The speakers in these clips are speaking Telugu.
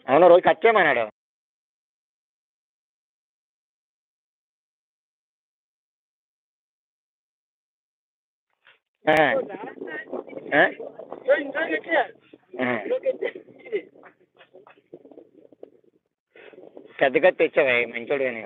అవును, రోజు కట్ చేయమన్నాడు. పెద్ద కత్తి తెచ్చావా మంచోడు కానీ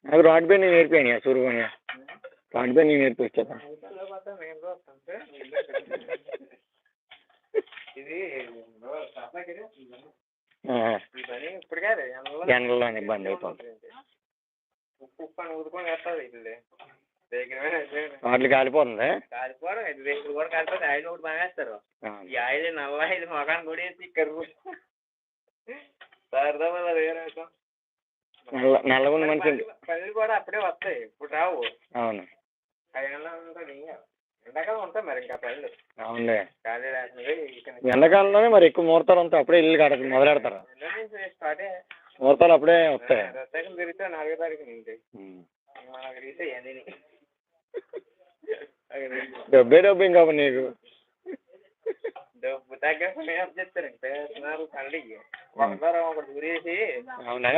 నాకు రాడ్ బే నేను నేర్పాను సూర్యమణి, రాడ్ బే నేను నేర్పించాను. ఎండలో ఇబ్బంది అయిపోతుంది, వాటికి కాలిపోతుంది. ఆయిల్ ఒకటి బాగా వేస్తారు, ఈ ఆయిల్ నల్ల ఆయిల్ మొఖాన్ని కూడా వేసి కరువు నల్లగుండి మనిషి పళ్ళు కూడా అప్పుడే వస్తాయి, ఇప్పుడు రావు. అవును, ఎండాకాలం ఉంటాయి మరి ఇంకా పళ్ళు. అవునులే, ఖాళీ ఎండాకాలంలోనే మరి ఎక్కువ ముహూర్తాలు ఉంటాయి, అప్పుడే ఇల్లు కడతారు మొదలెడతారు. ముహూర్తాలు అప్పుడే వస్తాయి. రథం తిరిగితే 4వ తారీఖు నుంచి మనకు తిరిగితే ఎన్ని డబ్బు ఇంకా నీకు డబ్బు తగ్గకుండా చెప్తారు పండుగ ఒకటి ఊరేసి. అవునా,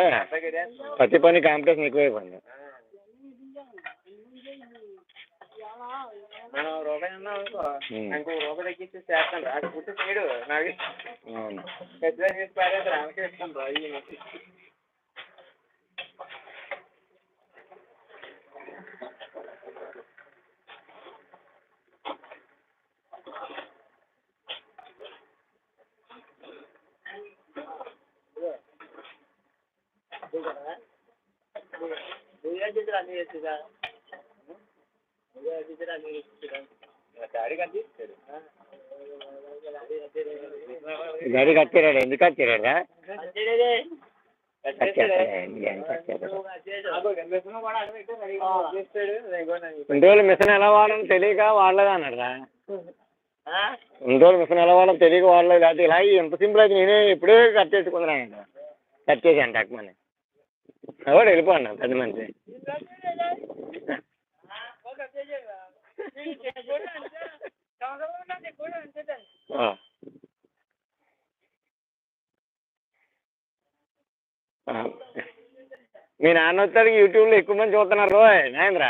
ప్రతి పని కాంపిటీషన్ ఎక్కువైపోయింది. మనం రూపాయి ఉన్నాం అనుకో, ఇంకో రూపాయి తగ్గించి చేస్తాను అది పుట్టి చేయడు నాకు పెద్దగా చేసి పారేస్తారు, ఆమెకే ఇస్తాను రా. గడి కట్టాడు, ఎందుకు కట్టాడా? 2 రోజులు మిషన్ ఎలా వాడాలని తెలియక వాడలేదు అన్నాడు. 2 రోజులు మిషన్ ఎలా వాడాలని తెలియక వాడలేదు. అది ఇలా ఎంత సింపుల్ అయితే నేనే ఎప్పుడే కట్ చేసుకున్నాను, కట్ చేశాను టక్మని ఎవడు వెళ్ళిపోండి 10 మంది. మీ నాన్న వస్తాడు యూట్యూబ్లో ఎక్కువ మంది చూస్తున్నారు రోయ్ నాయంద్ర,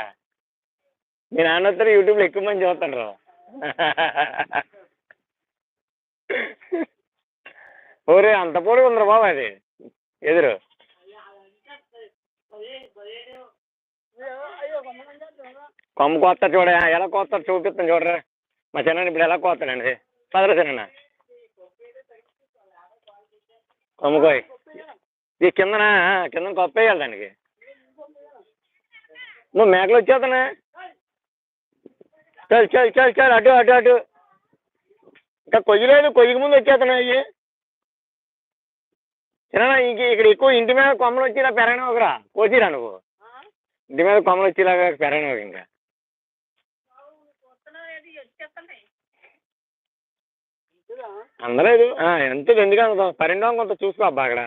మీ నాన్న వస్తాడు యూట్యూబ్లో ఎక్కువ మంది చూస్తున్నారు. ఓరే అంత పొడి ఉందిరా బాబు అది ఎదురు. కొమ్మ కోస్తారు చూడ, ఎలా కోస్తారు చూపిస్తాను చూడరా. మా చిన్న ఇప్పుడు ఎలా కోస్తాడండి, పదరా చిన్న కొమ్మకోయ్. ఈ కిందన కొప్ప వేయాలి దానికి. నువ్వు మేకలు వచ్చేస్తానే, చల్ చల్ చల్ చల్ అటు అటు అటు. ఇంకా కొయ్యలేదు, కొయ్యక ముందు వచ్చేస్తున్నాయి అవి. చిన్న ఇక్కడ ఎక్కువ ఇంటి మీద కొమ్మలు వచ్చి ఇలా పెరగని ఒకరా కోసిరా నువ్వు. ఇంటి మీద కొమ్మలు వచ్చేలాగా పెరగని ఒక ఇంకా అందలేదు. ఎంత ఎందుకంటే పరిణామం కొంత చూసుకో అబ్బా అక్కడ.